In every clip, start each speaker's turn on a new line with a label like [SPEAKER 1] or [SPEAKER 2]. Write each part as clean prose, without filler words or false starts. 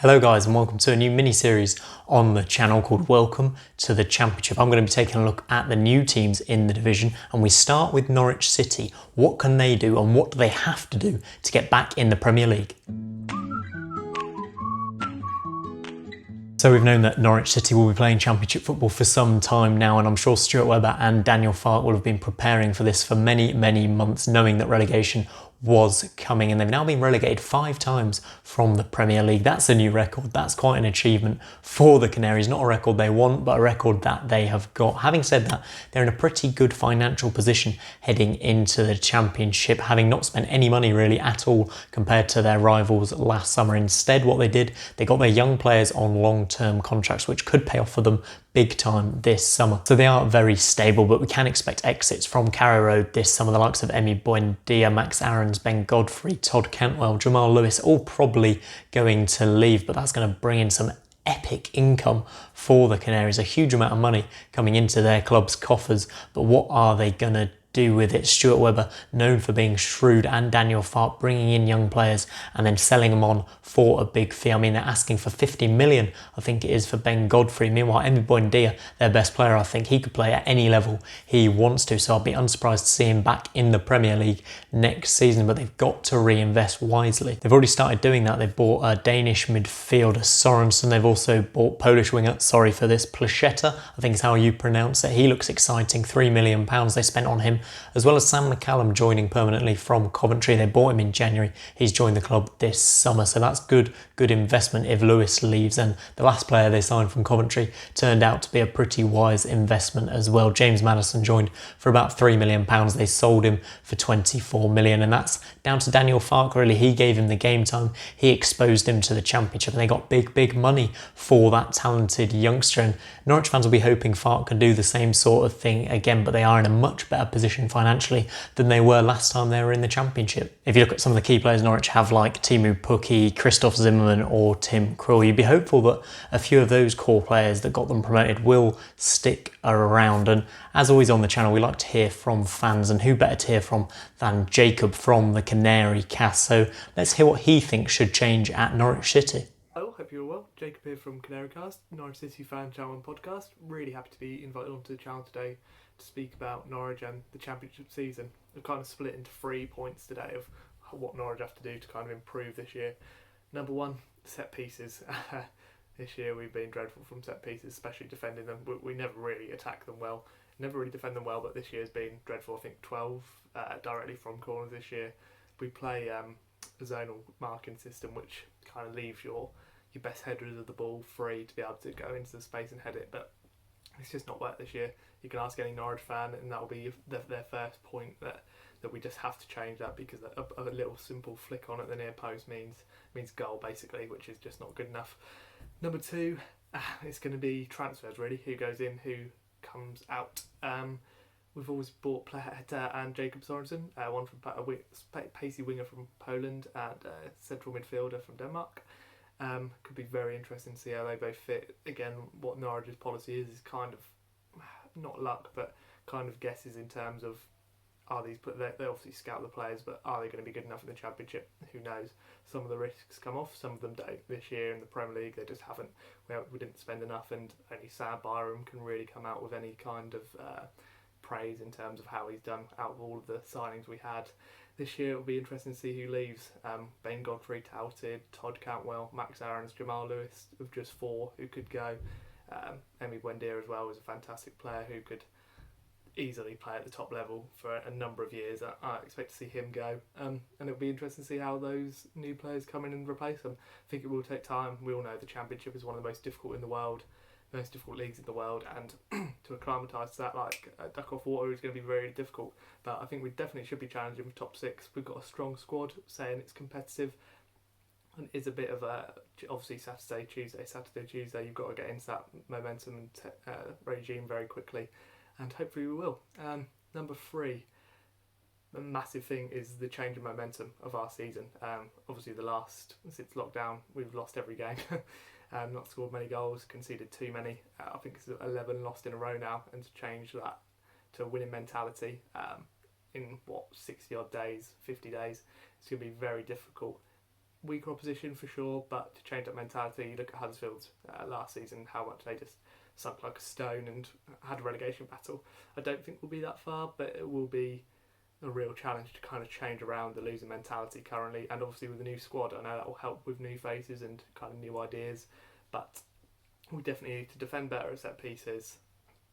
[SPEAKER 1] Hello guys and welcome to a new mini-series on the channel called Welcome to the Championship. I'm going to be taking a look at the new teams in the division, and we start with Norwich City. What can they do and what do they have to do to get back in the Premier League? So we've known that Norwich City will be playing Championship football for some time now, and I'm sure Stuart and Daniel Farke will have been preparing for this for many months, knowing that relegation was coming, and they've now been relegated 5 times from the Premier League. That's a new record. That's quite an achievement for the Canaries. Not a record they want, but a record that they have got. Having said that, they're in a pretty good financial position heading into the Championship, having not spent any money really at all compared to their rivals last summer. Instead, what they did, they got their young players on long-term contracts, which could pay off for them big time this summer. So they are very stable, but we can expect exits from Carrow Road this summer. The likes of Emi Buendia, Max Aarons, Ben Godfrey, Todd Cantwell, Jamal Lewis, all probably going to leave, but that's going to bring in some epic income for the Canaries, a huge amount of money coming into their club's coffers. But what are they going to do with it? Stuart Webber, known for being shrewd, and Daniel Farke bringing in young players and then selling them on for a big fee. I mean, they're asking for 50 million, I think it is, for Ben Godfrey. Meanwhile, Emi Buendia, their best player, I think he could play at any level he wants to. So I'll be unsurprised to see him back in the Premier League next season, but they've got to reinvest wisely. They've already started doing that. They've bought a Danish midfielder, Sorensen. They've also bought Polish winger, sorry for this, Placheta, I think is how you pronounce it. He looks exciting. £3 million they spent on him, as well as Sam McCallum joining permanently from Coventry. They bought him in January. He's joined the club this summer, so that's good investment if Lewis leaves. And the last player they signed from Coventry turned out to be a pretty wise investment as well. James Maddison joined for about £3 million. They sold him for 24 million, and that's down to Daniel Farke really. He gave him the game time. He exposed him to the Championship, and they got big money for that talented youngster. And Norwich fans will be hoping Farke can do the same sort of thing again, but they are in a much better position financially than they were last time they were in the Championship. If you look at some of the key players Norwich have, like Teemu Pukki, Christoph Zimmerman or Tim Krul, you'd be hopeful that a few of those core players that got them promoted will stick around. And as always on the channel, we like to hear from fans, and who better to hear from than Jacob from the Canary cast. So let's hear what he thinks should change at Norwich City.
[SPEAKER 2] Hello, hope you're well. Jacob here from Canary Cast, Norwich City fan channel and podcast. Really happy to be invited onto the channel today to speak about Norwich and the Championship season. We've kind of split into 3 points today of what Norwich have to do to kind of improve this year. Number 1, set pieces. This year we've been dreadful from set pieces, especially defending them. We never really attack them well, never really defend them well, but this year's been dreadful. I think 12 directly from corners this year. We play a zonal marking system, which kind of leaves your best headers of the ball free to be able to go into the space and head it, but it's just not worked this year. You can ask any Norwich fan and that'll be their first point, that we just have to change that, because a little simple flick on at the near post means goal basically, which is just not good enough. Number 2, it's going to be transfers really. Who goes in, who comes out. We've always bought Placheta and Jacob Sorensen, one from a pacey winger from Poland and a central midfielder from Denmark. Could be very interesting to see how they both fit. Again, what Norwich's policy is kind of not luck, but kind of guesses in terms of, are these, they obviously scout the players, but are they going to be good enough in the Championship? Who knows? Some of the risks come off, some of them don't. This year in the Premier League, they just haven't. We didn't spend enough, and only Sam Byram can really come out with any kind of praise in terms of how he's done out of all of the signings we had. This year it will be interesting to see who leaves. Ben Godfrey touted, Todd Cantwell, Max Aarons, Jamal Lewis of just 4 who could go. Emi Buendia as well is a fantastic player who could easily play at the top level for a number of years. I expect to see him go, and it'll be interesting to see how those new players come in and replace them. I think it will take time. We all know the Championship is one of the most difficult in the world, most difficult leagues in the world, and to acclimatise to that like a duck off water is going to be very difficult. But I think we definitely should be challenging for top 6. We've got a strong squad, saying it's competitive, and it's a bit of a, obviously Saturday, Tuesday, you've got to get into that momentum and regime very quickly, and hopefully we will. Number 3, the massive thing is the change in momentum of our season. Obviously since lockdown, we've lost every game. Not scored many goals, conceded too many. I think it's 11 lost in a row now, and to change that to a winning mentality in 60 odd days, 50 days, it's going to be very difficult. weaker opposition for sure, but to change that mentality, you look at Huddersfield last season, how much they just sunk like a stone and had a relegation battle. I don't think we'll be that far, but it will be a real challenge to kind of change around the losing mentality currently, and obviously with the new squad, I know that will help with new faces and kind of new ideas, but we definitely need to defend better at set pieces.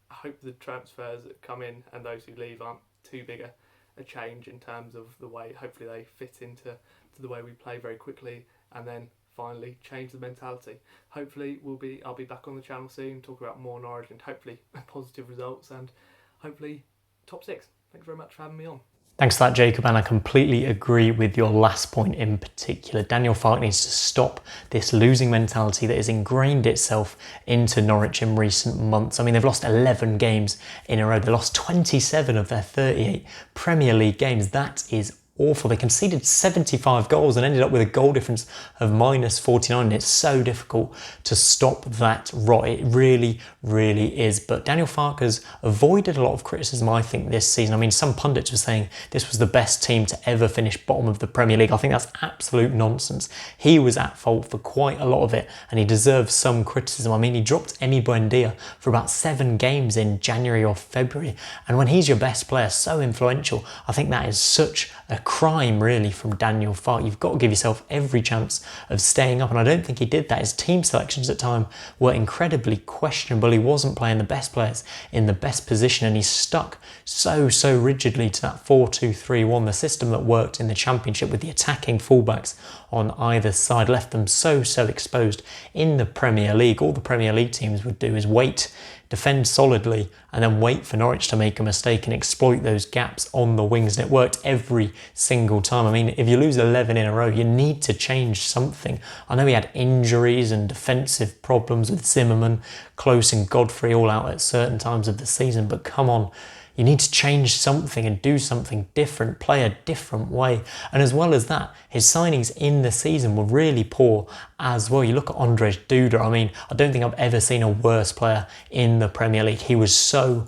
[SPEAKER 2] I hope the transfers that come in and those who leave aren't too big a change in terms of the way, hopefully they fit into the way we play very quickly, and then finally change the mentality. Hopefully I'll be back on the channel soon, talk about more Norwich and hopefully positive results and hopefully top 6. Thanks very much for having me on.
[SPEAKER 1] Thanks for that, Jacob, and I completely agree with your last point in particular. Daniel Farke needs to stop this losing mentality that has ingrained itself into Norwich in recent months. I mean, they've lost 11 games in a row. They lost 27 of their 38 Premier League games. That is awful. They conceded 75 goals and ended up with a goal difference of -49. It's so difficult to stop that rot. It really, really is. But Daniel Farke has avoided a lot of criticism, I think, this season. I mean, some pundits were saying this was the best team to ever finish bottom of the Premier League. I think that's absolute nonsense. He was at fault for quite a lot of it and he deserves some criticism. I mean, he dropped Emi Buendia for about 7 games in January or February. And when he's your best player, so influential, I think that is such a crime really from Daniel Farke. You've got to give yourself every chance of staying up, and I don't think he did that. His team selections at time were incredibly questionable. He wasn't playing the best players in the best position, and he stuck so rigidly to that 4-2-3-1, the system that worked in the Championship with the attacking fullbacks on either side, left them so exposed in the Premier League. All the Premier League teams would do is wait, defend solidly, and then wait for Norwich to make a mistake and exploit those gaps on the wings. And it worked every single time. I mean, if you lose 11 in a row, you need to change something. I know he had injuries and defensive problems with Zimmerman, Close and Godfrey all out at certain times of the season, but come on. You need to change something and do something different, play a different way. And as well as that, his signings in the season were really poor as well. You look at Andrzej Duda, I mean, I don't think I've ever seen a worse player in the Premier League. He was so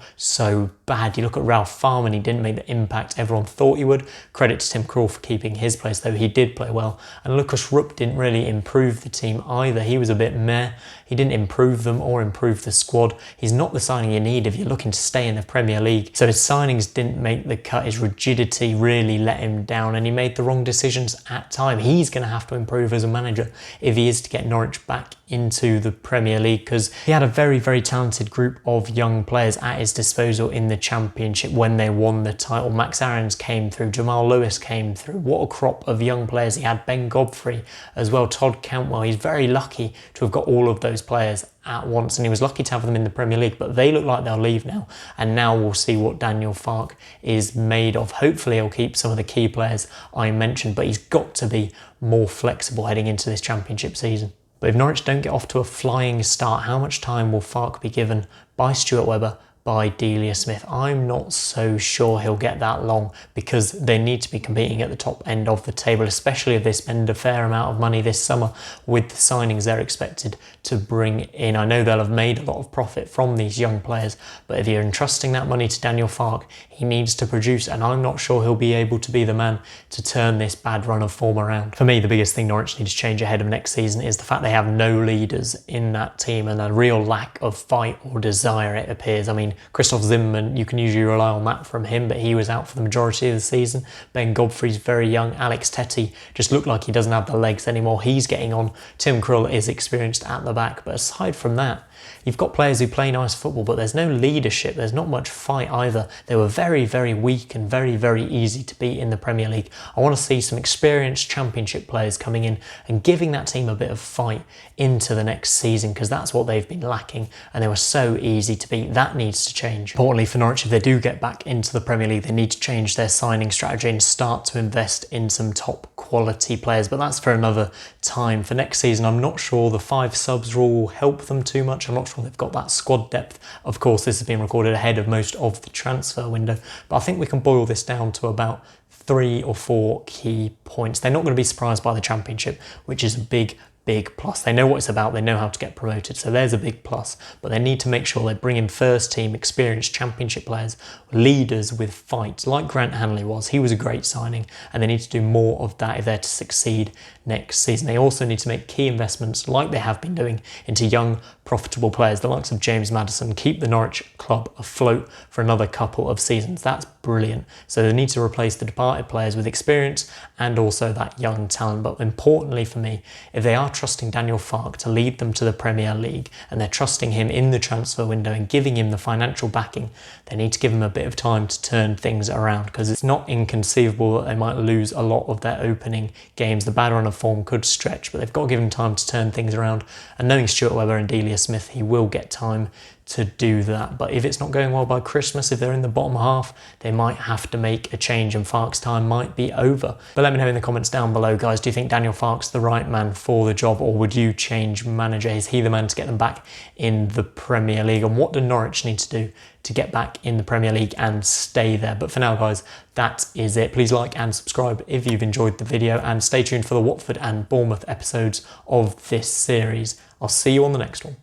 [SPEAKER 1] bad. You look at Ralph Farman, he didn't make the impact everyone thought he would. Credit to Tim Krul for keeping his place, though he did play well. And Lucas Rupp didn't really improve the team either. He was a bit meh. He didn't improve them or improve the squad. He's not the signing you need if you're looking to stay in the Premier League. So his signings didn't make the cut. His rigidity really let him down and he made the wrong decisions at time. He's going to have to improve as a manager if he is to get Norwich back into the Premier League, because he had a very talented group of young players at his disposal in the Championship when they won the title. Max Aarons came through, Jamal Lewis came through. What a crop of young players. He had Ben Godfrey as well, Todd Cantwell. He's very lucky to have got all of those players at once, and he was lucky to have them in the Premier League, but they look like they'll leave now, and now we'll see what Daniel Farke is made of. Hopefully he'll keep some of the key players I mentioned, but he's got to be more flexible heading into this Championship season. But if Norwich don't get off to a flying start, how much time will Farke be given by Stuart Webber, by Delia Smith? I'm not so sure he'll get that long, because they need to be competing at the top end of the table, especially if they spend a fair amount of money this summer with the signings they're expected to bring in. I know they'll have made a lot of profit from these young players, but if you're entrusting that money to Daniel Farke, he needs to produce, and I'm not sure he'll be able to be the man to turn this bad run of form around. For me, the biggest thing Norwich needs to change ahead of next season is the fact they have no leaders in that team and a real lack of fight or desire, it appears. I mean, Christoph Zimmerman, you can usually rely on that from him, but he was out for the majority of the season. Ben Godfrey's very young. Alex Tetty just looked like he doesn't have the legs anymore. He's getting on. Tim Krul is experienced at the back, but aside from that, you've got players who play nice football, but there's no leadership. There's not much fight either. They were very weak and very easy to beat in the Premier League. I want to see some experienced Championship players coming in and giving that team a bit of fight into the next season, because that's what they've been lacking, and they were so easy to beat. That needs to change. Importantly for Norwich, if they do get back into the Premier League, they need to change their signing strategy and start to invest in some top quality players, but that's for another time. For next season, I'm not sure the 5 subs rule will help them too much. I'm not sure they've got that squad depth. Of course, this has been recorded ahead of most of the transfer window, but I think we can boil this down to about 3 or 4 key points. They're not going to be surprised by the Championship, which is a big big plus. They know what it's about, they know how to get promoted, so there's a big plus. But they need to make sure they bring in first team, experienced championship players, leaders with fight, like Grant Hanley was. He was a great signing, and they need to do more of that if they're to succeed next season. They also need to make key investments, like they have been doing, into young, profitable players, the likes of James Maddison, keep the Norwich club afloat for another couple of seasons. That's brilliant. So they need to replace the departed players with experience and also that young talent. But importantly for me, if they are trusting Daniel Farke to lead them to the Premier League, and they're trusting him in the transfer window and giving him the financial backing, they need to give him a bit of time to turn things around, because it's not inconceivable that they might lose a lot of their opening games. The bad run of form could stretch, but they've got to give him time to turn things around. And knowing Stuart Webber and Delia Smith, he will get time to do that. But if it's not going well by Christmas, if they're in the bottom half, they might have to make a change and Farke's time might be over. But let me know in the comments down below, guys, do you think Daniel Farke's the right man for the job, or would you change manager? Is he the man to get them back in the Premier League? And what do Norwich need to do to get back in the Premier League and stay there? But for now, guys, that is it. Please like and subscribe if you've enjoyed the video, and stay tuned for the Watford and Bournemouth episodes of this series. I'll see you on the next one.